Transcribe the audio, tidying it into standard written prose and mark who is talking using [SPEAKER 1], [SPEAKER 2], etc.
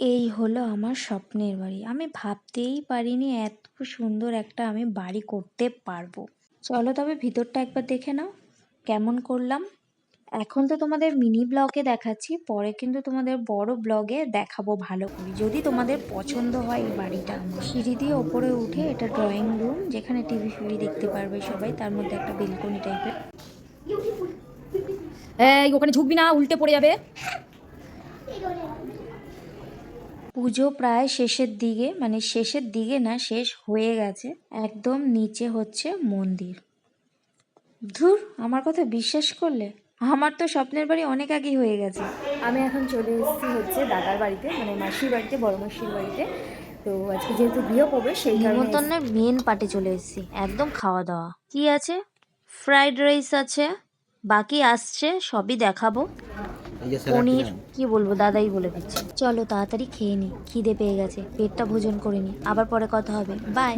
[SPEAKER 1] এই হলো আমার স্বপ্নের বাড়ি। আমি ভাবতেই পারিনি এত সুন্দর একটা আমি বাড়ি করতে পারবো। চলো তবে ভিতরটা একবার দেখে নাও কেমন করলাম। এখন তো তোমাদের মিনি ব্লগে দেখাচ্ছি, পরে কিন্তু তোমাদের বড় ব্লগে দেখাবো ভালো করে, যদি তোমাদের পছন্দ হয় এই বাড়িটা। আমার সিঁড়ি দিয়ে ওপরে উঠে এটা ড্রয়িং রুম, যেখানে টিভি ফিভি দেখতে পারবে সবাই। তার মধ্যে একটা বেলকনি টাইপের।
[SPEAKER 2] এই ওখানে ঝুঁকবি না, উল্টে পড়ে যাবে।
[SPEAKER 1] পুজো প্রায় শেষের দিকে, মানে শেষের দিকে না, শেষ হয়ে গেছে। একদম নিচে হচ্ছে মন্দির। ধুর, আমার কথা বিশ্বাস করলে? আমার তো স্বপ্নের বাড়ি অনেক আগেই হয়ে গেছে।
[SPEAKER 2] আমি এখন চলে এসেছি হচ্ছে দাদার বাড়িতে, মানে মাসির বাড়িতে, বড় মাসির বাড়িতে। তো আজকে যেহেতু গৃহপ্রবেশ, সেই কারণে
[SPEAKER 1] নিমন্ত্রণের মেন পার্টে চলে এসেছি, একদম খাওয়া দাওয়া। কি আছে? ফ্রাইড রাইস আছে, বাকি আসছে সবই দেখাবো। পনির কি বলবো, দাদাই বলে দিচ্ছে। চলো তাড়াতাড়ি খেয়ে নি, খিদে পেয়ে গেছে, পেটটা ভোজন করে নি, আবার পরে কথা হবে, বাই।